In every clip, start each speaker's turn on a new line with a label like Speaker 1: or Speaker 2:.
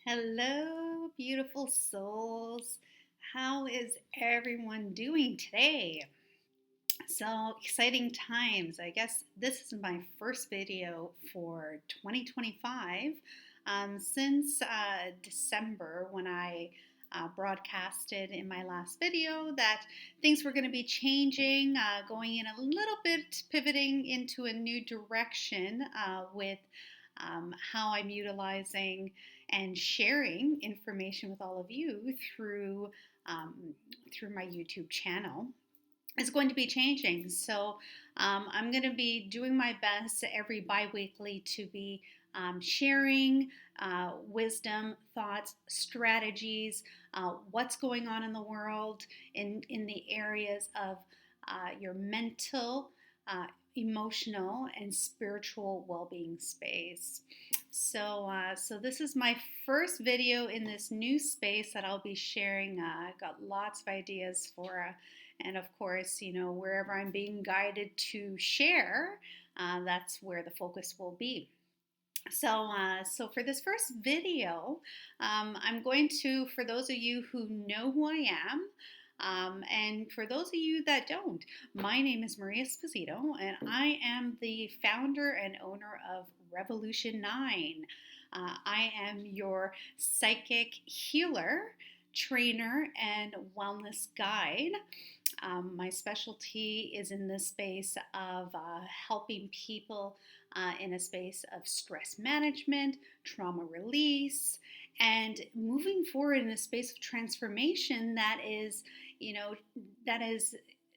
Speaker 1: Hello, beautiful souls. How is everyone doing today? So exciting times. I guess this is my first video for 2025 since December when I broadcasted in my last video that things were going to be changing, going in a little bit, pivoting into a new direction with how I'm utilizing and sharing information with all of you um, through my YouTube channel is going to be changing. So I'm going to be doing my best every bi-weekly to be sharing wisdom, thoughts, strategies, what's going on in the world in the areas of your mental, emotional, and spiritual well-being space. So this is my first video in this new space that I'll be sharing. I've got lots of ideas for and of course, wherever I'm being guided to share, that's where the focus will be. So for this first video, I'm going to, for those of you who know who I am, and for those of you that don't, my name is Maria Esposito, and I am the founder and owner of Revolution 9. I am your psychic healer, trainer, and wellness guide. My specialty is in the space of helping people in a space of stress management, trauma release, and moving forward in a space of transformation that is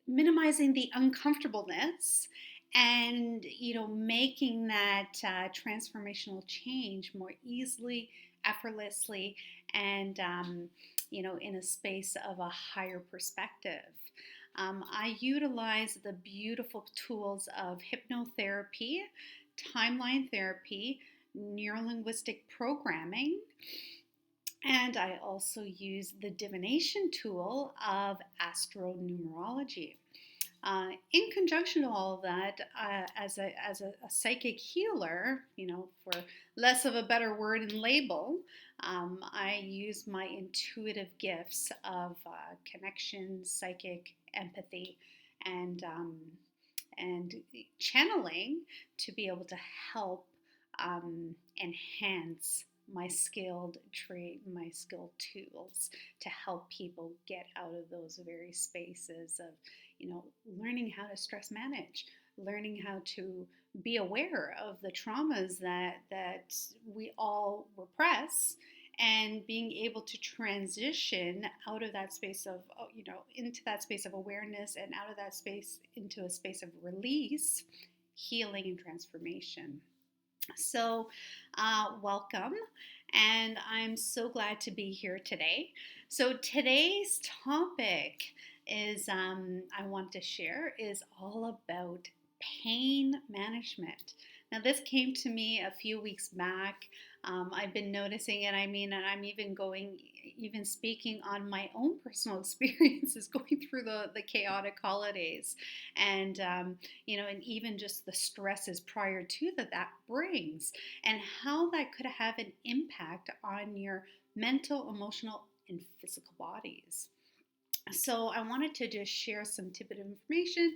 Speaker 1: minimizing the uncomfortableness and making that transformational change more easily, effortlessly, and in a space of a higher perspective. I utilize the beautiful tools of hypnotherapy, timeline therapy, neurolinguistic programming, and I also use the divination tool of astronumerology. In conjunction to all of that, as a psychic healer, for less of a better word and label, I use my intuitive gifts of connection, psychic, empathy, and and channeling to be able to help enhance my skilled tools to help people get out of those very spaces of learning how to stress manage, learning how to be aware of the traumas that we all repress, and being able to transition out of that space of into that space of awareness, and out of that space into a space of release, healing, and transformation. So welcome, and I'm so glad to be here today. So today's topic is I want to share is all about pain management. Now, this came to me a few weeks back. I've been noticing it. And I'm even speaking on my own personal experiences going through the chaotic holidays, and and even just the stresses prior to that brings, and how that could have an impact on your mental, emotional, and physical bodies. So I wanted to just share some tidbit of information,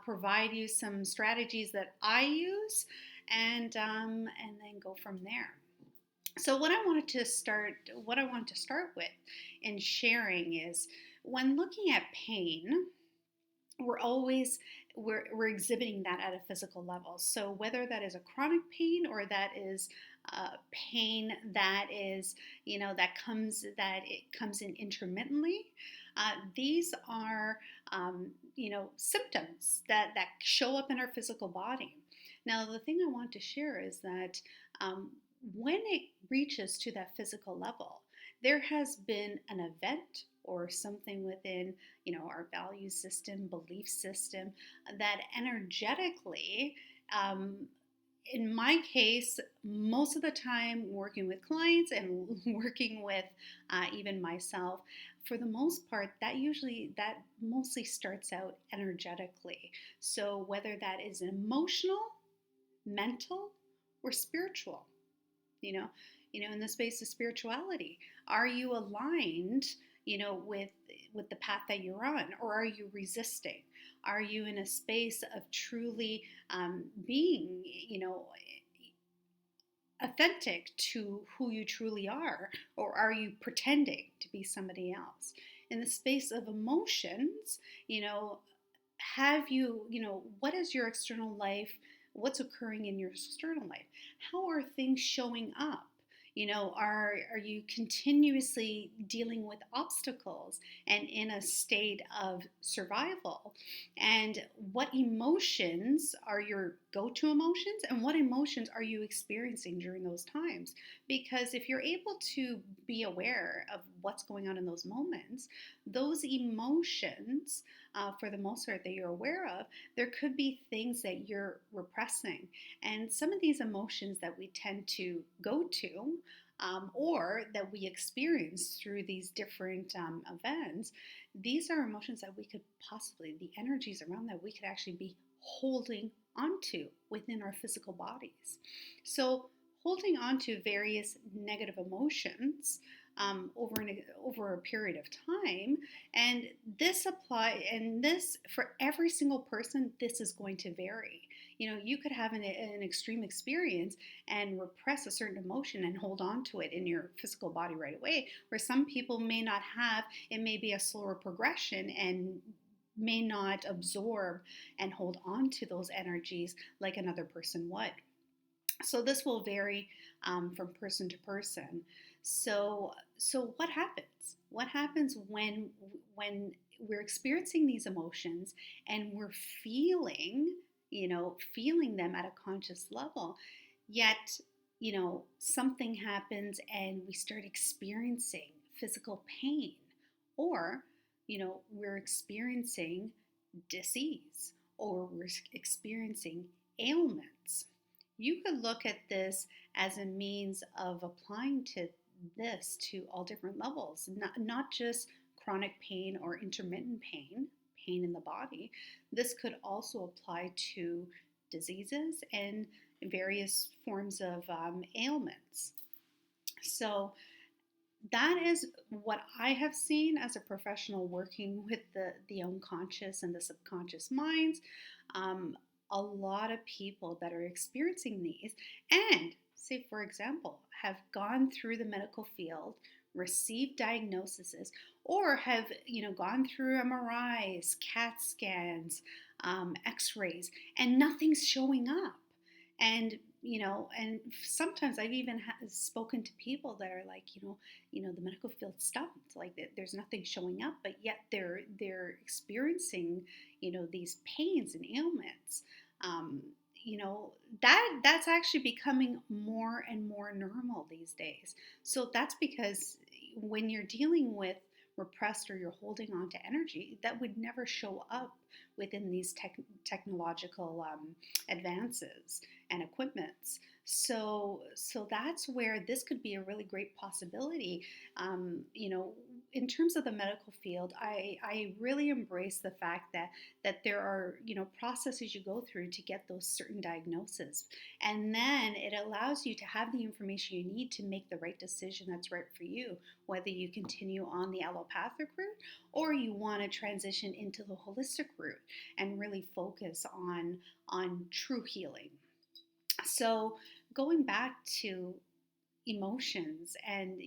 Speaker 1: provide you some strategies that I use, and then go from there. So what I want to start with in sharing is, when looking at pain, we're always we're exhibiting that at a physical level. So whether that is a chronic pain, or that is pain that is that it comes in intermittently, these are symptoms that show up in our physical body. Now, the thing I want to share is that when it reaches to that physical level, there has been an event or something within our value system, belief system, that energetically, in my case, most of the time working with clients and working with even myself, for the most part, that mostly starts out energetically. So whether that is emotional, mental, or spiritual, you know in the space of spirituality? Are you aligned, with the path that you're on, or are you resisting? Are you in a space of truly being, authentic to who you truly are, or are you pretending to be somebody else? In the space of emotions, have you, what is your external life? What's occurring in your external life? How are things showing up? Are you continuously dealing with obstacles and in a state of survival? And what emotions are your go-to emotions, and what emotions are you experiencing during those times? Because if you're able to be aware of what's going on in those moments, those emotions, for the most part, that you're aware of, there could be things that you're repressing. And some of these emotions that we tend to go to, or that we experience through these different events, these are emotions that we could possibly, the energies around that we could actually be holding onto within our physical bodies. So, holding on to various negative emotions over a period of time, and this for every single person, this is going to vary. You could have an extreme experience and repress a certain emotion and hold on to it in your physical body right away, where some people may not have. It may be a slower progression and may not absorb and hold on to those energies like another person would. So this will vary from person to person. So what happens? What happens when we're experiencing these emotions and we're feeling them at a conscious level, yet something happens and we start experiencing physical pain, or we're experiencing disease, or we're experiencing ailments. You could look at this as a means of applying to this to all different levels, not just chronic pain or intermittent pain in the body. This could also apply to diseases and various forms of ailments. So that is what I have seen as a professional working with the unconscious and the subconscious minds. Um, a lot of people that are experiencing these, and say, for example, have gone through the medical field, received diagnoses, or have gone through MRIs, CAT scans, X-rays, and nothing's showing up. And sometimes I've even spoken to people that are like, the medical field stumped, like there's nothing showing up, but yet they're experiencing, these pains and ailments. Um, that's actually becoming more and more normal these days. So that's because when you're dealing with repressed, or you're holding on to energy that would never show up within these technological advances and equipments. So that's where this could be a really great possibility. In terms of the medical field, I really embrace the fact that there are processes you go through to get those certain diagnoses, and then it allows you to have the information you need to make the right decision that's right for you, whether you continue on the allopathic route or you want to transition into the holistic route and really focus on true healing. So going back to emotions, and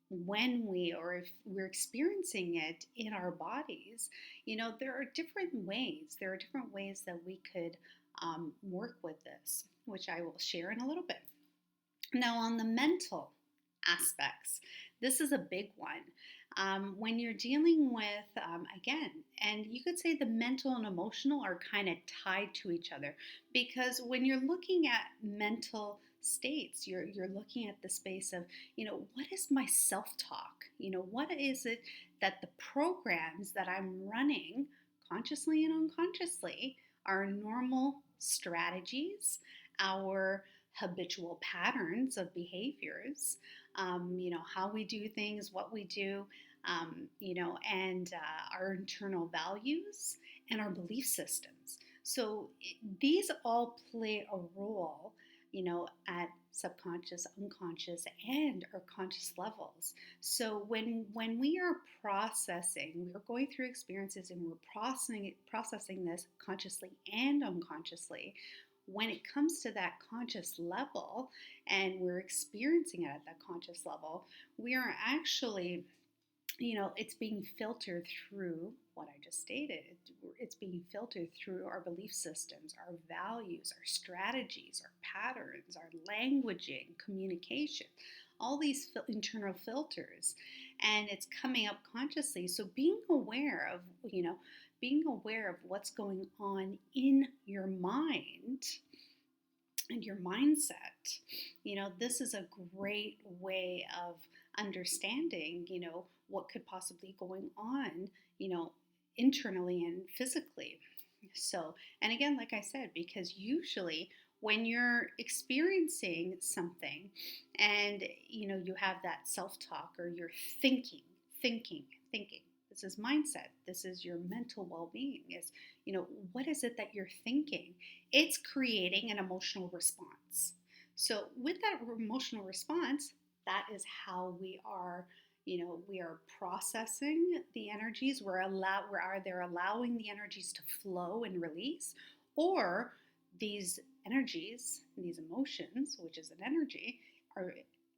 Speaker 1: when we, or if we're experiencing it in our bodies, there are different ways that we could work with this, which I will share in a little bit. Now, on the mental aspects, this is a big one. When you're dealing with, again, and you could say the mental and emotional are kind of tied to each other, because when you're looking at mental states, you're looking at the space of, what is my self-talk? What is it that the programs that I'm running consciously and unconsciously are normal strategies, our habitual patterns of behaviors, how we do things, what we do, and our internal values and our belief systems. So these all play a role, at subconscious, unconscious, and our conscious levels. So when we are processing, we're going through experiences and we're processing this consciously and unconsciously. When it comes to that conscious level and we're experiencing it at that conscious level, we are actually, it's being filtered through what I just stated. It's being filtered through our belief systems, our values, our strategies, our patterns, our languaging, communication, all these internal filters. And it's coming up consciously. So being aware of what's going on in your mind and your mindset, this is a great way of understanding, what could possibly going on, internally and physically. So, and again, like I said, because usually when you're experiencing something and, you have that self-talk or you're thinking, this is mindset, this is your mental well-being, is, what is it that you're thinking? It's creating an emotional response. So with that emotional response, that is how we are processing the energies. We're either allowing the energies to flow and release, or these energies, these emotions, which is an energy,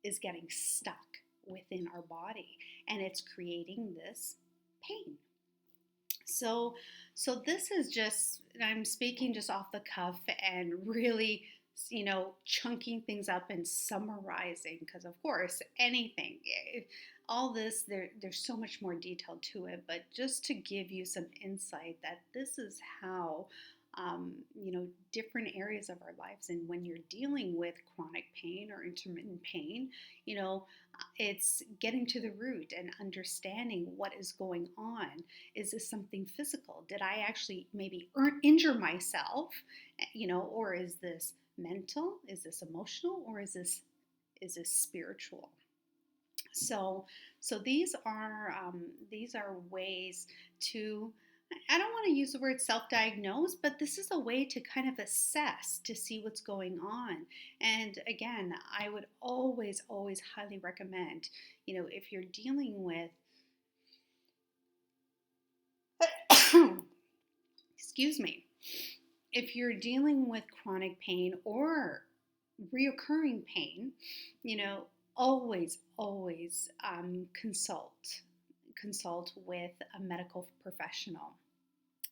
Speaker 1: is getting stuck within our body, and it's creating this pain. So this is just, I'm speaking just off the cuff and really, chunking things up and summarizing, because of course, all this, there's so much more detail to it, but just to give you some insight that this is how, different areas of our lives, and when you're dealing with chronic pain or intermittent pain, it's getting to the root and understanding what is going on. Is this something physical? Did I actually maybe injure myself? Or is this mental? Is this emotional? Or is this spiritual? So these are ways to, I don't want to use the word self-diagnose, but this is a way to kind of assess to see what's going on. And again, I would always highly recommend, if you're dealing with excuse me, if you're dealing with chronic pain or reoccurring pain, always consult with a medical professional,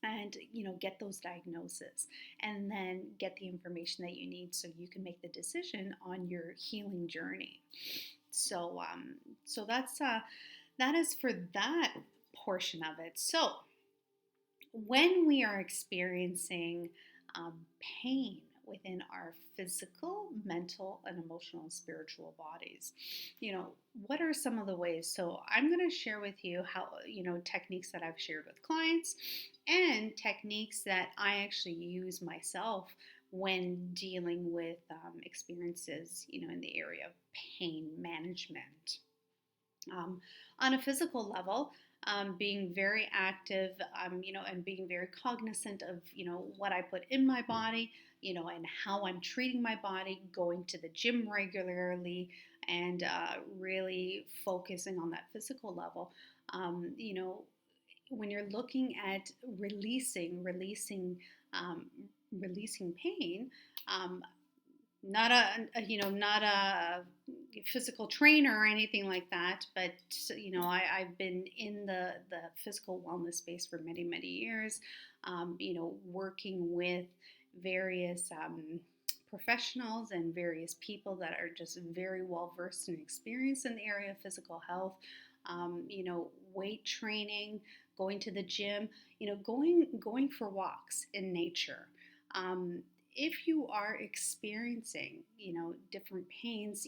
Speaker 1: and get those diagnoses, and then get the information that you need so you can make the decision on your healing journey. So that is for that portion of it. So when we are experiencing pain within our physical, mental, and emotional and spiritual bodies, what are some of the ways? So I'm going to share with you how, techniques that I've shared with clients and techniques that I actually use myself when dealing with experiences, in the area of pain management. On a physical level, being very active, and being very cognizant of, what I put in my body, and how I'm treating my body, going to the gym regularly, and really focusing on that physical level. When you're looking at releasing pain, not not a physical trainer or anything like that, but I've been in the physical wellness space for many years, working with various professionals and various people that are just very well versed and experienced in the area of physical health, weight training, going to the gym, going for walks in nature. If you are experiencing, different pains,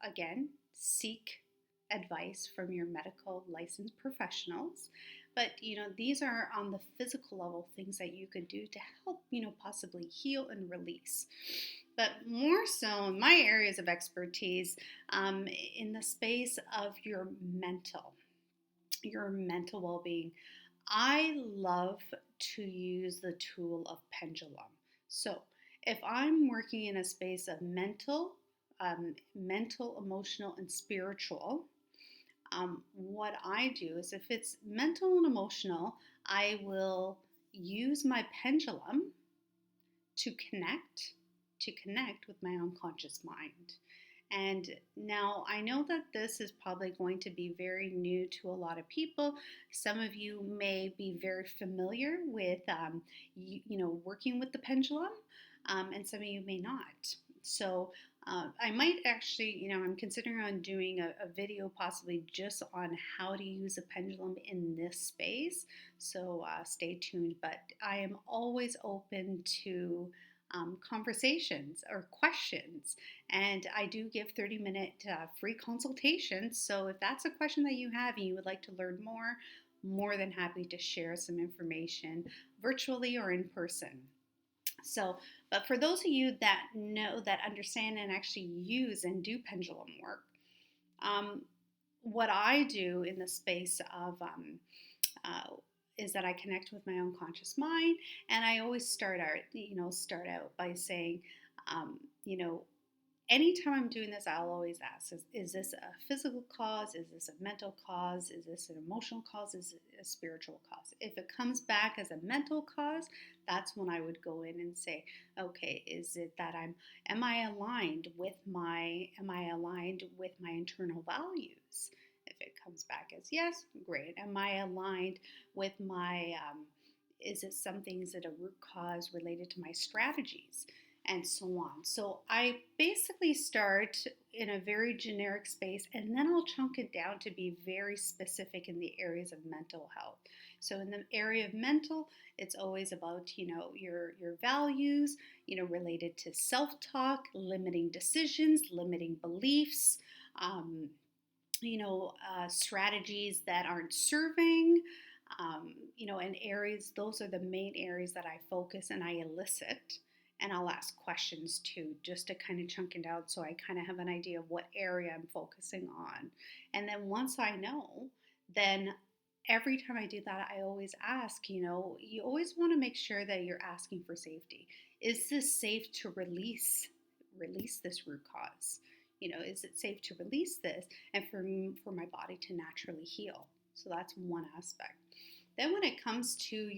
Speaker 1: again, seek advice from your medical licensed professionals. But, these are on the physical level things that you could do to help, possibly heal and release. But more so in my areas of expertise, in the space of your mental well-being, I love to use the tool of pendulum. So If I'm working in a space of mental, emotional, and spiritual, what I do is if it's mental and emotional, I will use my pendulum to connect with my unconscious mind. And now I know that this is probably going to be very new to a lot of people. Some of you may be very familiar with, working with the pendulum, and some of you may not. So I might actually, I'm considering on doing a video possibly just on how to use a pendulum in this space. So stay tuned. But I am always open to conversations or questions. And I do give 30-minute free consultations. So if that's a question that you have and you would like to learn more than happy to share some information virtually or in person. So, but for those of you that know, that understand and actually use and do pendulum work, um, what I do in the space of uh, is that I connect with my unconscious mind, and I always start out by saying, um, you know, anytime I'm doing this, I'll always ask, is this a physical cause? Is this a mental cause? Is this an emotional cause? Is it a spiritual cause? If it comes back as a mental cause, that's when I would go in and say, okay, is it that am I aligned with my internal values? If it comes back as yes, great. Am I aligned with is it a root cause related to my strategies? And so on. So I basically start in a very generic space, and then I'll chunk it down to be very specific in the areas of mental health. So in the area of mental, it's always about, your values, related to self-talk, limiting decisions, limiting beliefs, um, strategies that aren't serving, and areas, those are the main areas that I focus and I elicit. And I'll ask questions too, just to kind of chunk it out so I kind of have an idea of what area I'm focusing on. And then once I know, then every time I do that, I always ask, you always want to make sure that you're asking for safety. Is this safe to release this root cause? Is it safe to release this and for my body to naturally heal? So that's one aspect. Then when it comes to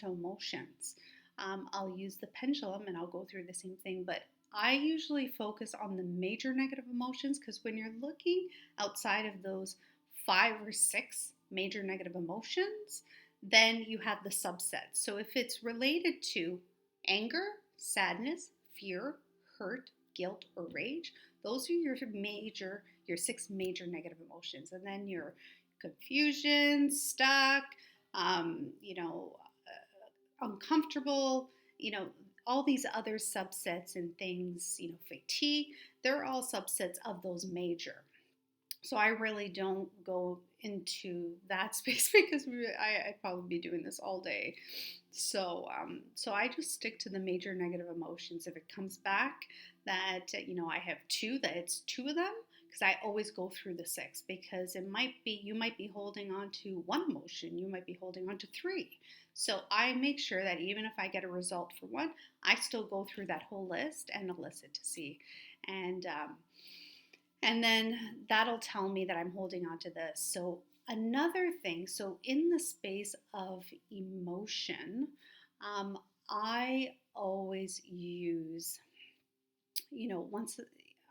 Speaker 1: emotions, I'll use the pendulum and I'll go through the same thing, but I usually focus on the major negative emotions because when you're looking outside of those 5 or 6 major negative emotions, then you have the subsets. So if it's related to anger, sadness, fear, hurt, guilt, or rage, those are your 6 major negative emotions. And then your confusion, stuck, um, you know, uncomfortable, all these other subsets and things, fatigue, they're all subsets of those major. So I really don't go into that space because I'd probably be doing this all day. So I just stick to the major negative emotions. If it comes back that I have that it's 2 of them, because I always go through the 6 because you might be holding on to 1 emotion, you might be holding on to 3. So I make sure that even if I get a result for 1, I still go through that whole list and elicit to see, and then that'll tell me that I'm holding on to this. So another thing, so in the space of emotion, I always use, once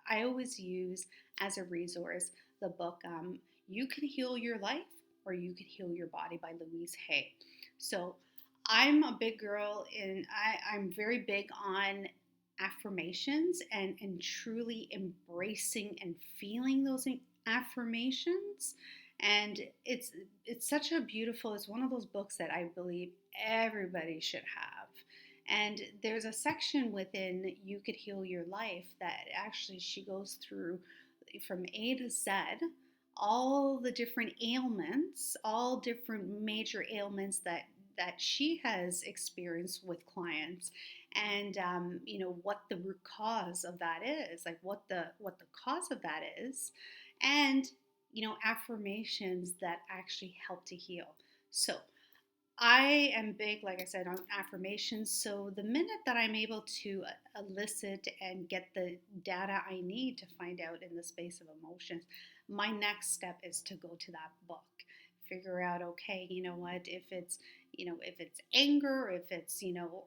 Speaker 1: I always use as a resource the book You Can Heal Your Life or You Can Heal Your Body by Louise Hay. So I'm a big girl I'm very big on affirmations and truly embracing and feeling those affirmations. And it's it's one of those books that I believe everybody should have. And there's a section within You Could Heal Your Life that actually she goes through from A to Z, all the different ailments, all different major ailments that she has experienced with clients, and what the root cause of that is, like what the cause of that is, and affirmations that actually help to heal. So I am big, like I said, on affirmations. So the minute that I'm able to elicit and get the data I need to find out in the space of emotions, my next step is to go to that book, figure out, okay, you know what, if it's anger, if it's,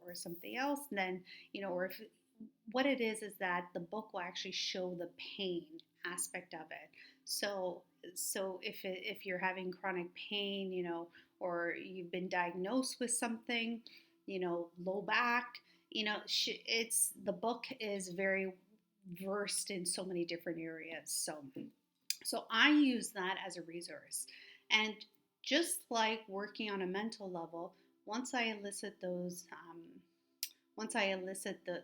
Speaker 1: or something else, then, or if what it is that the book will actually show the pain aspect of it. So, if you're having chronic pain, or you've been diagnosed with something, low back, it's the book is very versed in so many different areas. So I use that as a resource. And just like working on a mental level, once I elicit those, once I elicit the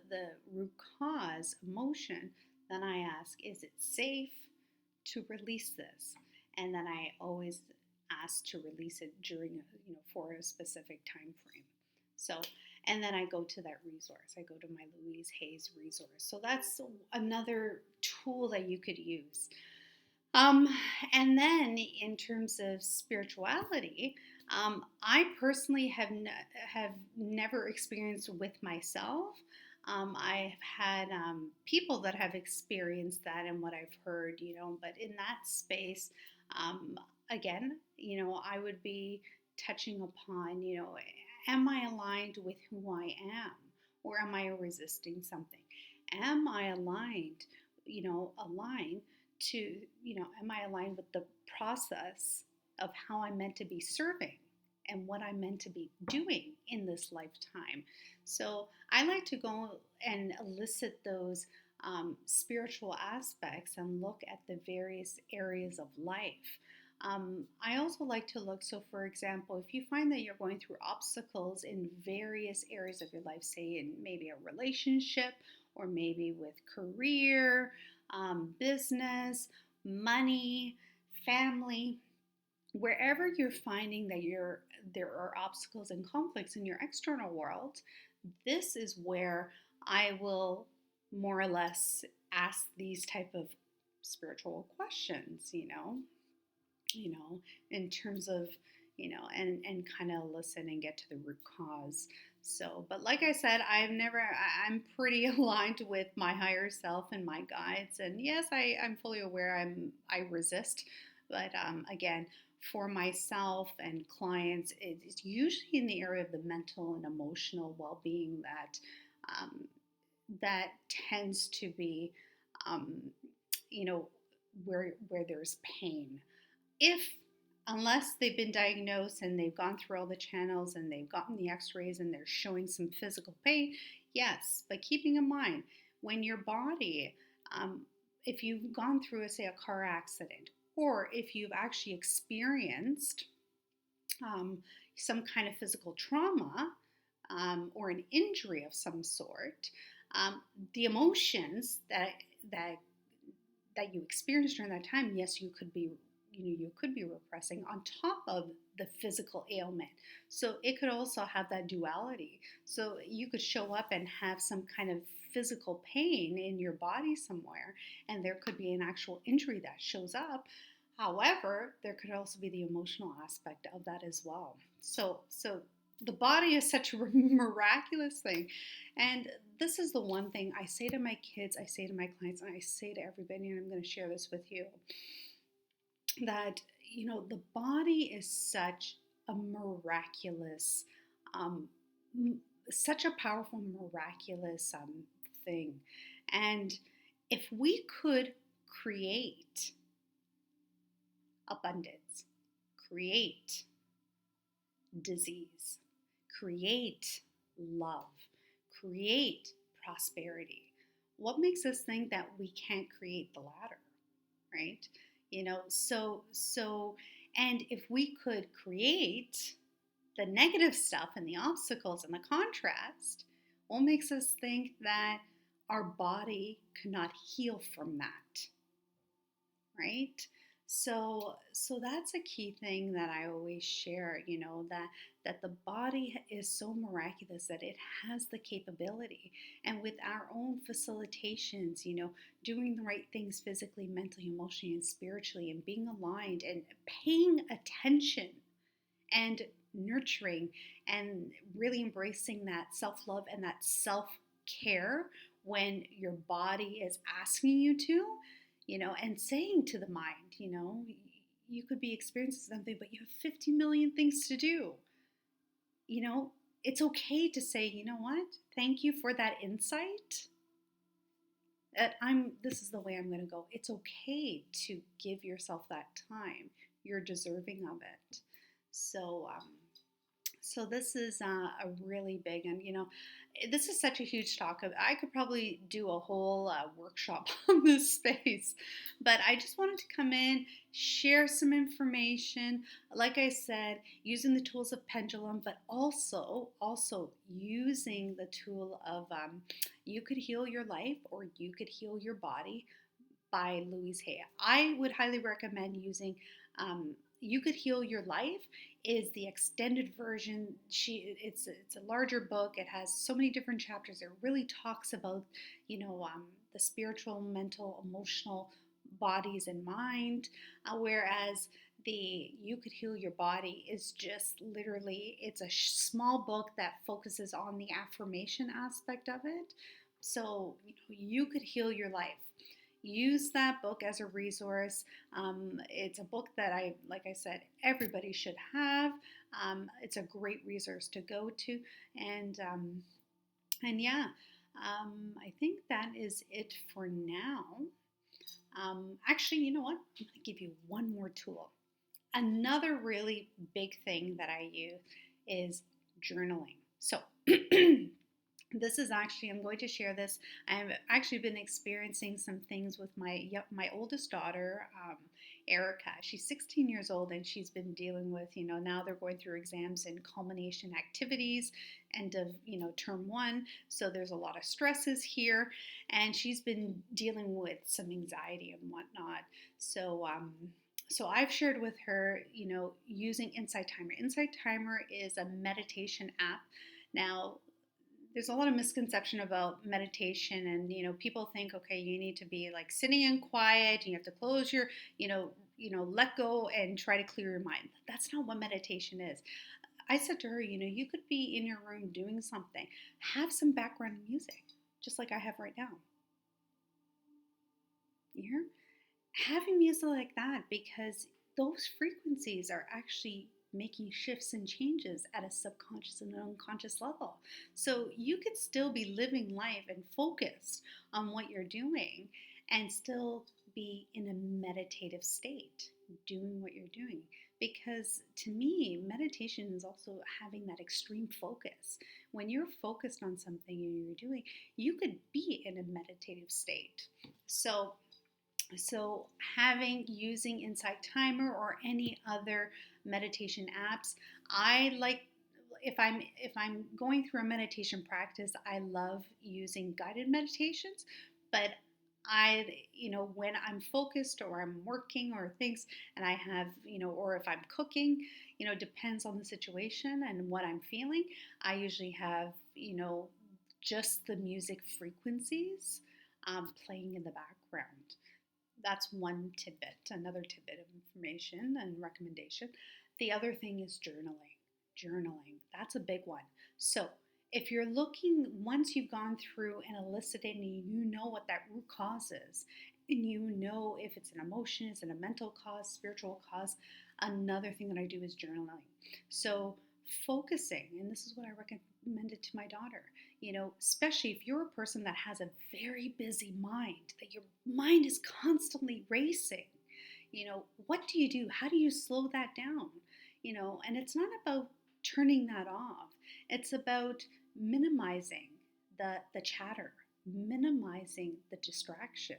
Speaker 1: root cause emotion, then I ask, is it safe to release this? And then I always ask to release it during, for a specific time frame. So, and then I go to that resource. I go to my Louise Hay's resource. So that's another tool that you could use. Um, and then in terms of spirituality, I personally have never experienced with myself. I've had people that have experienced that and what I've heard, but in that space, again, I would be touching upon, am I aligned with who I am, or am I resisting something? Am I aligned to, am I aligned with the process of how I'm meant to be serving and what I'm meant to be doing in this lifetime? So I like to go and elicit those spiritual aspects and look at the various areas of life. I also like to look, so for example, if you find that you're going through obstacles in various areas of your life, say in maybe a relationship or maybe with career, business, money, family, wherever you're finding that there are obstacles and conflicts in your external world, this is where I will more or less ask these type of spiritual questions, in terms of, and kind of listen and get to the root cause. So, but like I said, I'm pretty aligned with my higher self and my guides. And yes, I'm fully aware I resist. But again, for myself and clients, it's usually in the area of the mental and emotional well-being um, that tends to be, um, you know, where there's pain. If Unless they've been diagnosed and they've gone through all the channels and they've gotten the x-rays and they're showing some physical pain, yes, but keeping in mind when your body, if you've gone through, say, a car accident, or if you've actually experienced um, some kind of physical trauma, or an injury of some sort, the emotions that that you experienced during that time, yes, you could be repressing on top of the physical ailment. So it could also have that duality. So you could show up and have some kind of physical pain in your body somewhere, and there could be an actual injury that shows up. However, there could also be the emotional aspect of that as well. So the body is such a miraculous thing. And this is the one thing I say to my kids, I say to my clients, and I say to everybody, and I'm going to share this with you, that the body is such a miraculous, um, such a powerful, miraculous thing. And if we could create abundance, create disease, create love, create prosperity, what makes us think that we can't create the latter, right? So and if we could create the negative stuff and the obstacles and the contrast, what makes us think that our body cannot heal from that, right? So that's a key thing that I always share, that the body is so miraculous that it has the capability. And with our own facilitations, doing the right things physically, mentally, emotionally, and spiritually, and being aligned and paying attention and nurturing and really embracing that self-love and that self-care when your body is asking you to, and saying to the mind, you could be experiencing something, but you have 50 million things to do. You know, it's okay to say, you know what? Thank you for that insight. This is the way I'm going to go. It's okay to give yourself that time. You're deserving of it. So, so this is a really big, and this is such a huge topic. I could probably do a whole workshop on this space, but I just wanted to come in, share some information. Like I said, using the tools of pendulum, but also using the tool of You Could Heal Your Life or You Could Heal Your Body by Louise Hay. I would highly recommend using You Could Heal Your Life is the extended version. It's a larger book. It has so many different chapters. It really talks about the spiritual, mental, emotional bodies and mind, whereas the You Could Heal Your Body is just literally, it's a small book that focuses on the affirmation aspect of it. So you could heal your life. Use that book as a resource. It's a book that like I said, everybody should have. It's a great resource to go to, and yeah, I think that is it for now. Actually, you know what? I'm going to give you one more tool. Another really big thing that I use is journaling. So this is actually, I'm going to share this. I've actually been experiencing some things with my oldest daughter, Erica. She's 16 years old, and she's been dealing with, now they're going through exams and culmination activities, end of, term one. So there's a lot of stresses here, and she's been dealing with some anxiety and whatnot. So I've shared with her, using Insight Timer. Insight Timer is a meditation app. Now, there's a lot of misconception about meditation, and people think, okay, you need to be like sitting in quiet, you have to close your, let go and try to clear your mind. That's not what meditation is. I said to her, you could be in your room doing something, have some background music, just like I have right now. You hear? Having music like that, because those frequencies are actually making shifts and changes at a subconscious and unconscious level. So you could still be living life and focused on what you're doing and still be in a meditative state, doing what you're doing. Because to me, meditation is also having that extreme focus. When you're focused on something and you're doing, you could be in a meditative state. So using Insight Timer or any other meditation apps, I like, if I'm going through a meditation practice, I love using guided meditations, but when I'm focused or I'm working or things and I have, or if I'm cooking, depends on the situation and what I'm feeling, I usually have, just the music frequencies playing in the background. That's one tidbit, another tidbit of information and recommendation. The other thing is journaling. Journaling, that's a big one. So if you're looking, once you've gone through and elicited and you know what that root cause is, and you know if it's an emotion, is it a mental cause, spiritual cause, another thing that I do is journaling. So focusing, and this is what I recommended to my daughter, especially if you're a person that has a very busy mind, that your mind is constantly racing, what do you do? How do you slow that down? And it's not about turning that off. It's about minimizing the chatter, minimizing the distraction.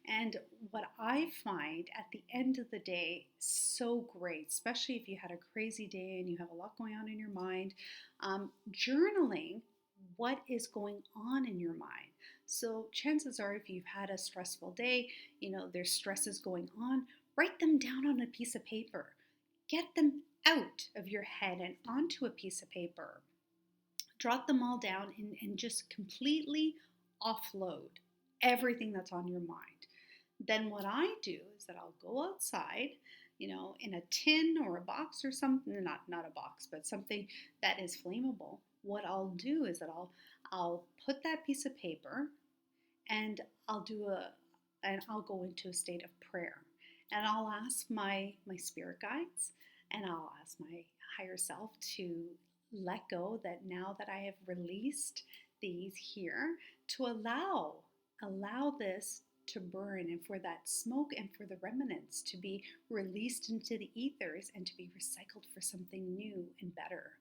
Speaker 1: And what I find at the end of the day so great, especially if you had a crazy day and you have a lot going on in your mind, journaling what is going on in your mind. So chances are, if you've had a stressful day, there's stresses going on, write them down on a piece of paper. Get them out of your head and onto a piece of paper. Jot them all down and just completely offload everything that's on your mind. Then what I do is that I'll go outside, in a tin or a box or something, not a box, but something that is flammable, what I'll do is that I'll put that piece of paper, and I'll go into a state of prayer, and I'll ask my spirit guides, and I'll ask my higher self to let go, that now that I have released these here, to allow this to burn, and for that smoke and for the remnants to be released into the ethers and to be recycled for something new and better,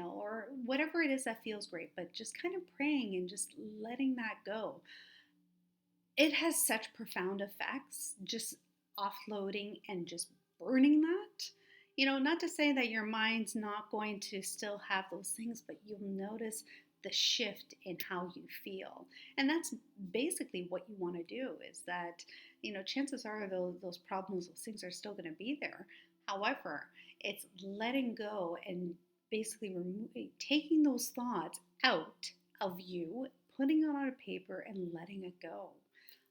Speaker 1: or whatever it is that feels great, but just kind of praying and just letting that go. It has such profound effects, just offloading and just burning that. Not to say that your mind's not going to still have those things, but you'll notice the shift in how you feel. And that's basically what you want to do, is that, chances are those problems, those things are still going to be there. However, it's letting go and basically taking those thoughts out of you, putting it on a paper and letting it go.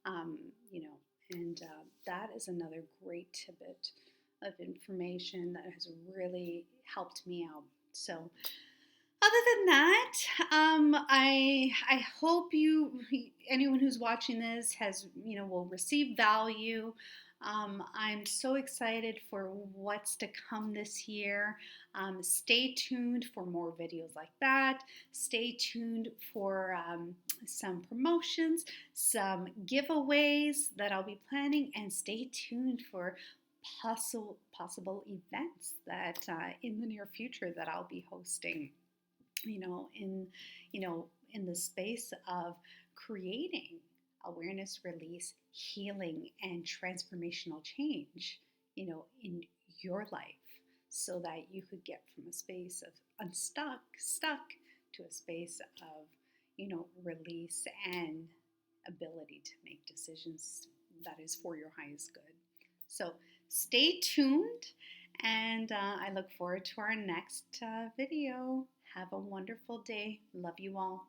Speaker 1: um, you know, and that is another great tidbit of information that has really helped me out. So, other than that, I hope anyone who's watching this will receive value. I'm so excited for what's to come this year. Stay tuned for more videos like that. Stay tuned for some promotions, some giveaways that I'll be planning, and stay tuned for possible events that in the near future that I'll be hosting. In in the space of creating awareness, release, healing, and transformational change, in your life, so that you could get from a space of stuck to a space of, release and ability to make decisions that is for your highest good. So stay tuned, and I look forward to our next video. Have a wonderful day. Love you all.